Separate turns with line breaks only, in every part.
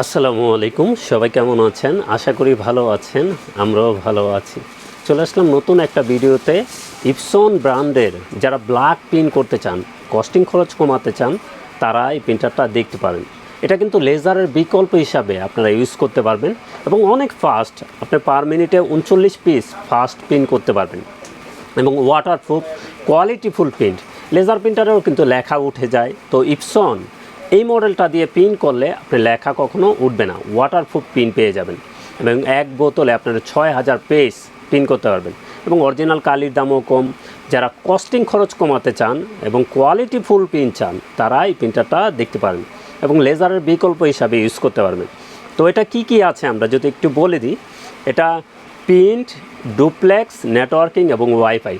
আসসালামু আলাইকুম, সবাই কেমন আছেন? আশা করি ভালো আছেন, আমরাও ভালো আছি। চলে আসলাম নতুন একটা ভিডিওতে। ইপসন ব্র্যান্ডের যারা ব্ল্যাক প্রিন্ট করতে চান, কস্টিং খরচ কমাতে চান, তারা এই প্রিন্টারটা দেখতে পারেন। এটা কিন্তু লেজারের বিকল্প হিসাবে আপনারা ইউজ করতে পারবেন এবং অনেক ফাস্ট। আপনি পার মিনিটে 39 পিস ফাস্ট প্রিন্ট করতে পারবেন এবং ওয়াটারপ্রুফ কোয়ালিটিফুল প্রিন্ট। লেজার প্রিন্টারেও কিন্তু লেখা উঠে যায়, তো ইপসন এই মডেলটা দিয়ে প্রিন্ট করলে আপনার লেখা কখনো উঠবে না, ওয়াটারপ্রুফ প্রিন্ট পেয়ে যাবেন এবং এক বোতলে আপনারা 6000 পেজ প্রিন্ট করতে পারবেন এবং অরিজিনাল কালির দামও কম। যারা কস্টিং খরচ কমাতে চান এবং কোয়ালিটিফুল প্রিন্ট চান, তারা এই প্রিন্টারটা দেখতে পারেন এবং লেজারের বিকল্প হিসাবে ইউজ করতে পারবেন। তো এটা কি আছে আমরা যদি একটু বলে দিই। এটা প্রিন্ট, ডুপ্লেক্স, নেটওয়ার্কিং এবং ওয়াইফাই,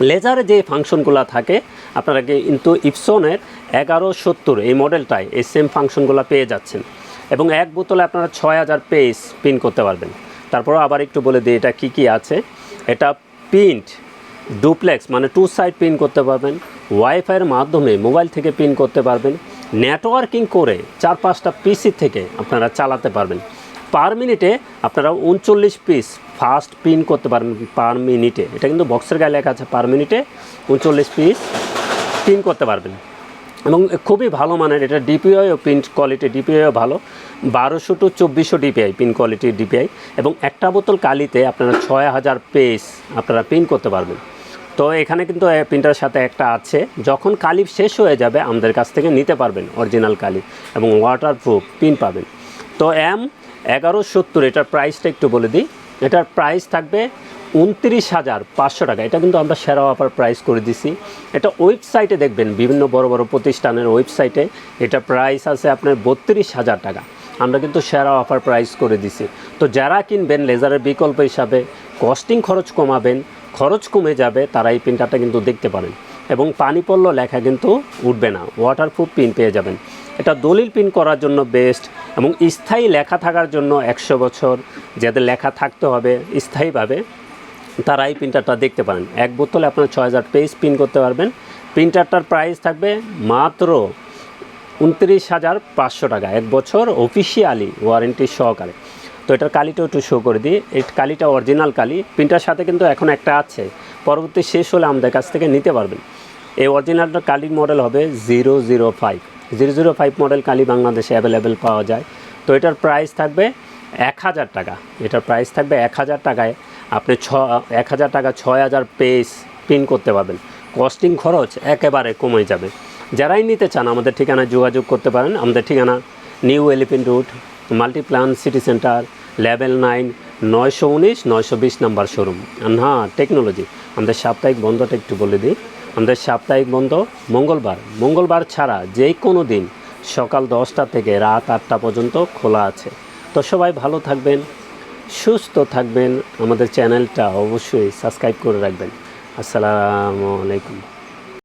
লেজারে যে ফাংশনগুলো থাকে আপনারা কিন্তু ইপসনের 1170 এই মডেলটায় এই সেম ফাংশনগুলো পেয়ে যাচ্ছেন এবং এক বোতলে আপনারা 6000 পেজ প্রিন্ট করতে পারবেন। তারপরও আবার একটু বলে দিই এটা কি আছে। এটা প্রিন্ট, ডুপ্লেক্স মানে 2 সাইড প্রিন্ট করতে পারবেন, ওয়াইফাইয়ের মাধ্যমে মোবাইল থেকে প্রিন্ট করতে পারবেন, নেটওয়ার্কিং করে 4-5টা পিসি থেকে আপনারা চালাতে পারবেন। পার মিনিটে আপনারা 39 পিস ফাস্ট প্রিন্ট করতে পারবেন পার মিনিটে। এটা কিন্তু বক্সের গায়ে লেখা আছে, পার মিনিটে 39 পিস প্রিন্ট করতে পারবেন এবং খুবই ভালো মানের। এটা ডিপিআই ও প্রিন্ট কোয়ালিটি, ডিপিআইও ভালো, 1200 to 2400 ডিপিআই প্রিন্ট কোয়ালিটির ডিপিআই এবং একটা বোতল কালিতে আপনারা 6000 পেজ আপনারা প্রিন্ট করতে পারবেন। তো এখানে কিন্তু প্রিন্টারের সাথে একটা আছে, যখন কালি শেষ হয়ে যাবে আমাদের কাছ থেকে নিতে পারবেন অরিজিনাল কালি এবং ওয়াটারপ্রুফ প্রিন্ট পাবেন। তো M1170 এটার প্রাইসটা একটু বলে দিই। এটার প্রাইস থাকবে 29,500 টাকা। এটা কিন্তু আমরা সেরা অফার প্রাইস করে দিছি। এটা ওয়েবসাইটে দেখবেন, বিভিন্ন বড় বড় প্রতিষ্ঠানের ওয়েবসাইটে এটা প্রাইস আছে আপনার 32,000 টাকা। আমরা কিন্তু সেরা অফার প্রাইস করে দিছি। তো যারা কিনবেন লেজারের বিকল্প হিসাবে, কস্টিং খরচ কমাবেন, খরচ কমে যাবে, তারা এই প্রিন্টারটা কিন্তু দেখতে পারেন এবং পানি পড়লেও লেখা কিন্তু উঠবে না, ওয়াটারপ্রুফ প্রিন্ট পেয়ে যাবেন। এটা দলিল প্রিন্ট করার জন্য বেস্ট এবং স্থায়ী লেখা থাকার জন্য 100 বছর যাদের লেখা থাকতে হবে স্থায়ীভাবে, তারা এই প্রিন্টারটা দেখতে পারেন। এক বোতলে আপনারা 6000 পেজ প্রিন্ট করতে পারবেন। প্রিন্টারটার প্রাইস থাকবে মাত্র 29,500 টাকা, 1 বছর অফিসিয়ালি ওয়ারেন্টি সহকারে। তো এটার কালিটাও একটু শো করে দিই। এই কালিটা অরিজিনাল কালি, প্রিন্টার সাথে কিন্তু এখন একটা আছে, পরবর্তী শেষ হলে আমাদের কাছ থেকে নিতে পারবেন। এই অরিজিনালটা কালির মডেল হবে 005 মডেল কালি বাংলাদেশে অ্যাভেলেবেল পাওয়া যায়। তো এটার প্রাইস থাকবে 1000 টাকা। এটার প্রাইস থাকবে 1000 টাকায় আপনি 1000 টাকা 6000 পেজ প্রিন্ট করতে পারবেন। কস্টিং খরচ একেবারে কমে যাবে। যারাই নিতে চান আমাদের ঠিকানায় যোগাযোগ করতে পারেন। আমাদের ঠিকানা new elephant road, Multiplan city centre, level 9, 919-920 number showroom. হ্যাঁ, টেকনোলজি। আমাদের সাপ্তাহিক বন্ধটা একটু বলে দিই। আমাদের সাপ্তাহিক বন্ধ মঙ্গলবার ছাড়া যে কোনো দিন সকাল 10টা থেকে রাত 8টা পর্যন্ত খোলা আছে। তো সবাই ভালো থাকবেন, সুস্থ থাকবেন। আমাদের চ্যানেলটা অবশ্যই সাবস্ক্রাইব করে রাখবেন। আসসালামু আলাইকুম।